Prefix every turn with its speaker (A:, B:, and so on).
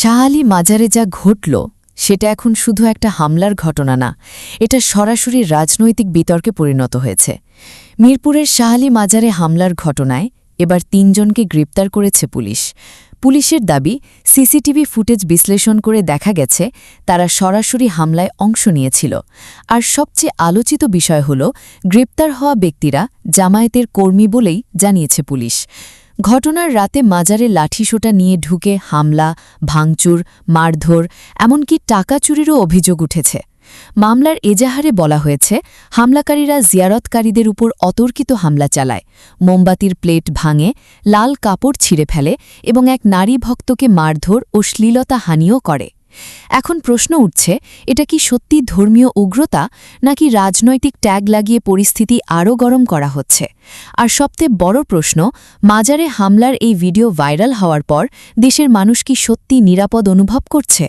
A: শাহ আলী মাজারে যা ঘটল সেটা এখন শুধু একটা হামলার ঘটনা না, এটা সরাসরি রাজনৈতিক বিতর্কে পরিণত হয়েছে। মিরপুরের শাহ আলী মাজারে হামলার ঘটনায় এবার ৩ জনকে গ্রেপ্তার করেছে পুলিশ। পুলিশের দাবি, সিসিটিভি ফুটেজ বিশ্লেষণ করে দেখা গেছে তারা সরাসরি হামলায় অংশ নিয়েছিল। আর সবচেয়ে আলোচিত বিষয় হল, গ্রেপ্তার হওয়া ব্যক্তিরা জামায়াতের কর্মী বলেই জানিয়েছে পুলিশ। ঘটনার রাতে মাজারে লাঠিসোঁটা নিয়ে ঢুকে হামলা, ভাঙচুর, মারধর, এমনকি টাকা চুরিরও অভিযোগ উঠেছে। মামলার এজাহারে বলা হয়েছে, হামলাকারীরা জিয়ারতকারীদের উপর অতর্কিত হামলা চালায়, মোমবাতির প্লেট ভাঙে, লাল কাপড় ছিঁড়ে ফেলে এবং এক নারী ভক্তকে মারধর ও শ্লীলতাহানিও করে। এখন প্রশ্ন উঠছে, এটা কি সত্যি ধর্মীয় উগ্রতা নাকি রাজনৈতিক ট্যাগ লাগিয়ে পরিস্থিতি আরও গরম করা হচ্ছে? আর সবচেয়ে বড় প্রশ্ন, মাজারে হামলার এই ভিডিও ভাইরাল হওয়ার পর দেশের মানুষ কি সত্যি নিরাপদ অনুভব করছে?